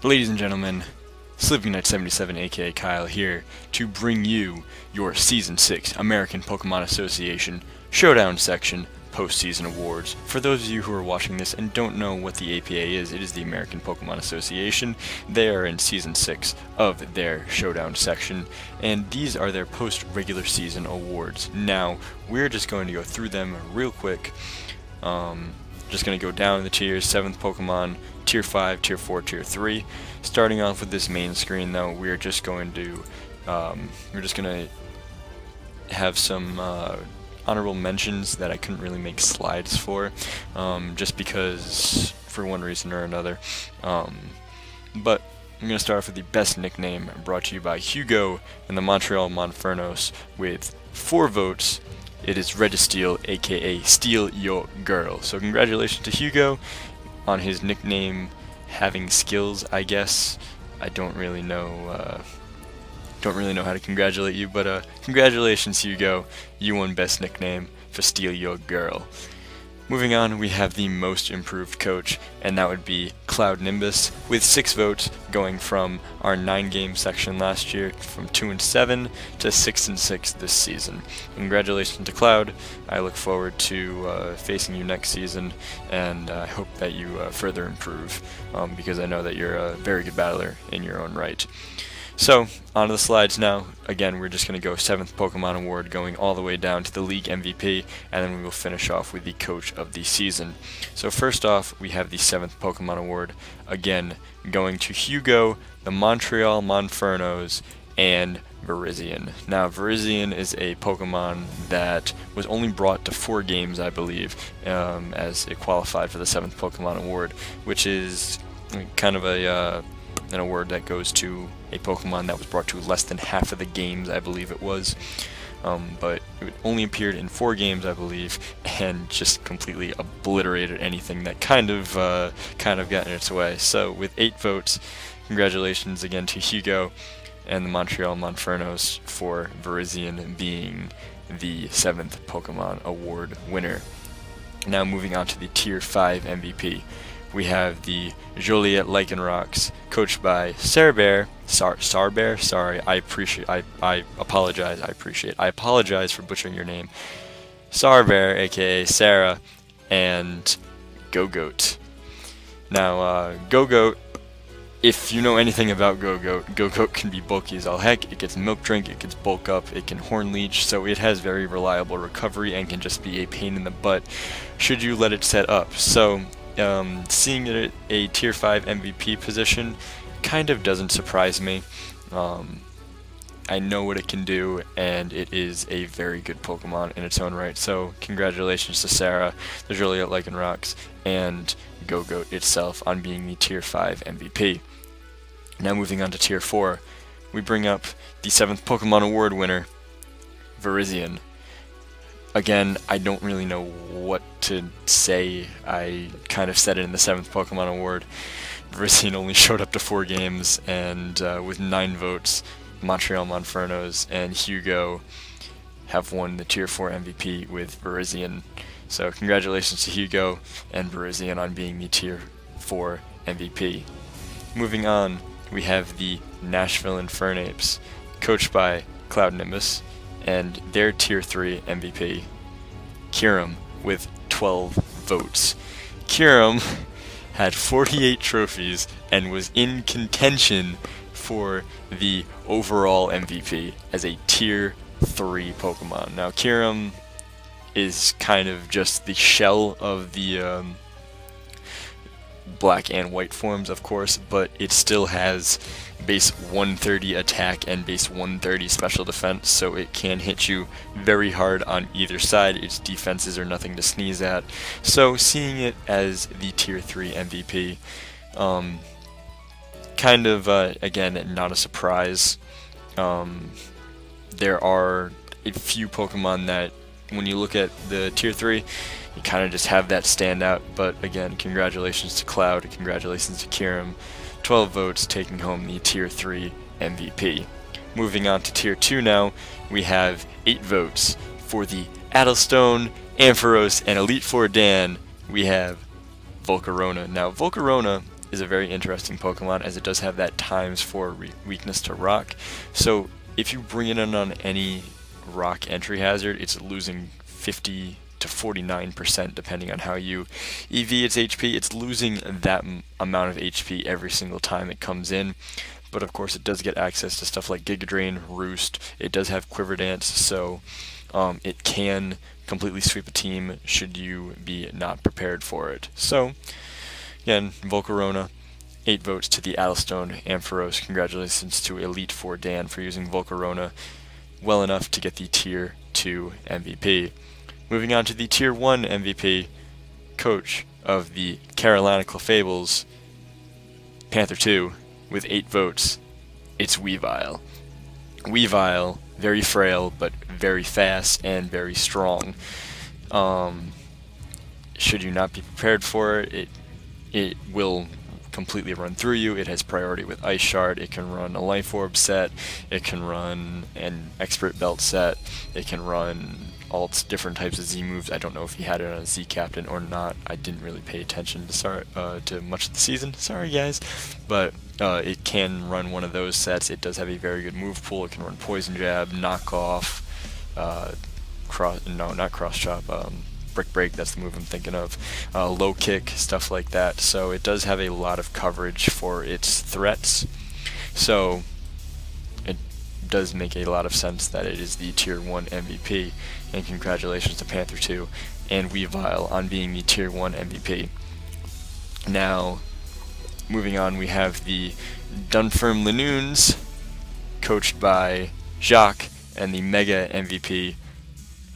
Ladies and gentlemen, Sleeping Knight 77 aka Kyle here to bring you your Season 6 American Pokemon Association Showdown section postseason awards. For those of you who are watching this and don't know what the APA is, it is the American Pokemon Association. They are in Season 6 of their Showdown section, and these are their post-regular season awards. Now, we're just going to go through them real quick. Just going to go down the tiers, 7th Pokemon, Tier 5, Tier 4, Tier 3. Starting off with this main screen though, we're just going to have some honorable mentions that I couldn't really make slides for, just because for one reason or another. But I'm going to start off with the best nickname, brought to you by Hugo and the Montreal Monfernos with 4 votes. It is Registeel, aka Steal Your Girl. So congratulations to Hugo on his nickname having skills, I guess. I don't really know how to congratulate you, but congratulations, Hugo. You won best nickname for Steal Your Girl. Moving on, we have the most improved coach, and that would be Cloud Nimbus, with 6 votes, going from our 9-game section last year from 2-7 to 6-6 this season. Congratulations to Cloud. I look forward to facing you next season, and I hope that you further improve, because I know that you're a very good battler in your own right. So, on to the slides now. Again, we're just going to go 7th Pokemon Award, going all the way down to the League MVP, and then we will finish off with the Coach of the Season. So first off, we have the 7th Pokemon Award, again, going to Hugo, the Montreal Monfernos, and Virizion. Now, Virizion is a Pokemon that was only brought to 4 games, I believe, as it qualified for the 7th Pokemon Award, which is kind of an award that goes to a Pokemon that was brought to less than half of the games, I believe it was. But it only appeared in 4 games, I believe, and just completely obliterated anything that kind of got in its way. So with 8 votes, congratulations again to Hugo and the Montreal Monfernos for Virizion being the 7th Pokemon Award winner. Now moving on to the Tier 5 MVP. We have the Joliet Lycanrocs, coached by Sarbear. Sorry, I apologize for butchering your name. Sarbear, aka Sarah, and Go-Goat. Now, Go-Goat, if you know anything about Go-Goat can be bulky as all heck. It gets Milk Drink, it gets Bulk Up, it can Horn Leech, so it has very reliable recovery and can just be a pain in the butt should you let it set up. So, seeing it at a Tier 5 MVP position kind of doesn't surprise me. I know what it can do, and it is a very good Pokemon in its own right. So congratulations to Sarah, the Joliet Lycanrocs, and Go-Goat itself on being the Tier 5 MVP. Now moving on to Tier 4, we bring up the 7th Pokemon Award winner, Virizion. Again, I don't really know what to say. I kind of said it in the 7th Pokemon Award. Virizion only showed up to 4 games, and with 9 votes, Montreal Monfernos and Hugo have won the Tier 4 MVP with Virizion. So congratulations to Hugo and Virizion on being the Tier 4 MVP. Moving on, we have the Nashville Infernapes, coached by Cloud Nimbus, and their Tier 3 MVP, Kyurem, with 12 votes. Kyurem had 48 trophies and was in contention for the overall MVP as a Tier 3 Pokemon. Now, Kyurem is kind of just the shell of the black and white forms, of course, but it still has base 130 attack and base 130 special defense, so it can hit you very hard on either side. Its defenses are nothing to sneeze at. So seeing it as the Tier 3 MVP, kind of, again, not a surprise. There are a few Pokemon that, when you look at the Tier 3, you kind of just have that stand out, but again, congratulations to Cloud, congratulations to Kyurem. 12 votes, taking home the Tier 3 MVP. Moving on to Tier 2 now, we have 8 votes. For the Addlestone, Ampharos, and Elite Four Dan, we have Volcarona. Now, Volcarona is a very interesting Pokemon, as it does have that ×4 weakness to rock. So if you bring it in on any rock entry hazard, it's losing 50 to 49% depending on how you EV its HP. It's losing that amount of HP every single time it comes in. But of course it does get access to stuff like Giga Drain, Roost. It does have Quiver Dance, so it can completely sweep a team should you be not prepared for it. So again, Volcarona, 8 votes to the Addlestone Ampharos. Congratulations to Elite Four Dan for using Volcarona well enough to get the Tier 2 MVP. Moving on to the Tier 1 MVP, coach of the Carolina Clefables, Panther 2, with 8 votes, it's Weavile. Weavile, very frail, but very fast and very strong. Should you not be prepared for it, it will completely run through you. It has priority with Ice Shard. It can run a Life Orb set. It can run an Expert Belt set. It can run all different types of Z moves. I don't know if he had it on a Z Captain or not. I didn't really pay attention to much of the season. Sorry, guys. But it can run one of those sets. It does have a very good move pool. It can run Poison Jab, Knock Off, Cross Chop, Brick Break, that's the move I'm thinking of, Low Kick, stuff like that. So it does have a lot of coverage for its threats. So it does make a lot of sense that it is the Tier 1 MVP, and congratulations to Panther 2 and Weavile on being the Tier 1 MVP. Now, moving on, we have the Dunferm Lanoons, coached by Jacques, and the Mega MVP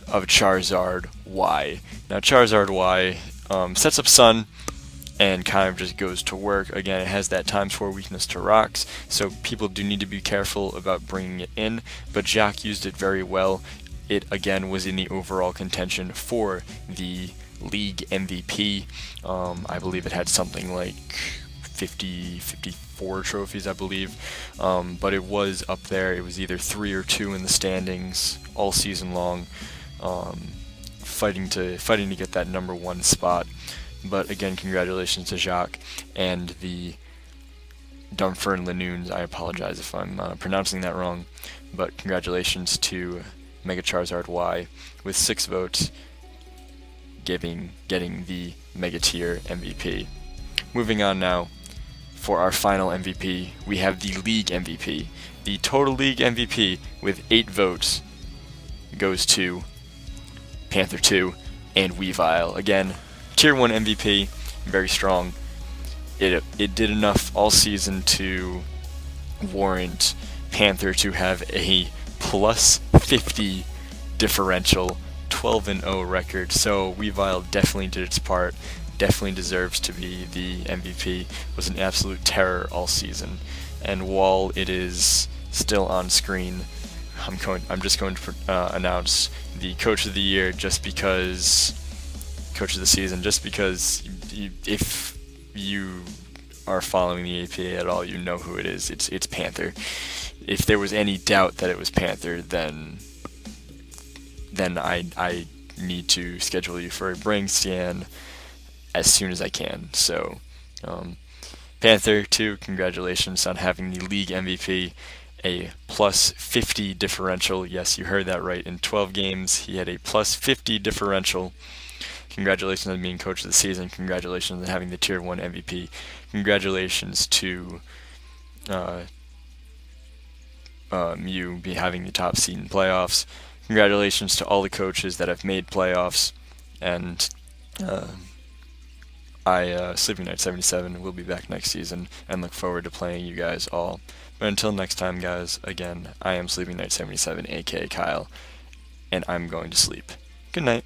of Charizard Y. Now Charizard Y sets up Sun and kind of just goes to work. Again, it has that ×4 weakness to rocks, so people do need to be careful about bringing it in, but Jacques used it very well. It again was in the overall contention for the league MVP. I believe it had something like 54 trophies, I believe, but it was up there. It was either 3 or 2 in the standings all season long. Fighting to get that #1 spot. But again, congratulations to Jacques and the Dunfern Lanoons. I apologize if I'm pronouncing that wrong, but congratulations to Mega Charizard Y with 6 votes, getting the Mega Tier MVP. Moving on now, for our final MVP, we have the League MVP. The total League MVP with 8 votes goes to Panther 2 and Weavile. Again, Tier 1 MVP, very strong. It did enough all season to warrant Panther to have a +50 differential, 12-0 record. So Weavile definitely did its part, definitely deserves to be the MVP. Was an absolute terror all season. And while it is still on screen, I'm just going to announce the Coach of the Year, just because Coach of the Season, just because if you are following the APA at all, you know who it is. It's Panther. If there was any doubt that it was Panther, then I need to schedule you for a brain scan as soon as I can. So Panther 2, congratulations on having the league MVP. A +50 differential. Yes, you heard that right. In 12 games, he had a +50 differential. Congratulations on being Coach of the Season. Congratulations on having the Tier 1 MVP. Congratulations to you having the top seed in playoffs. Congratulations to all the coaches that have made playoffs. And Sleeping Knight 77 will be back next season, and look forward to playing you guys all. But until next time, guys, again, I am Sleeping Knight 77, aka Kyle, and I'm going to sleep. Good night.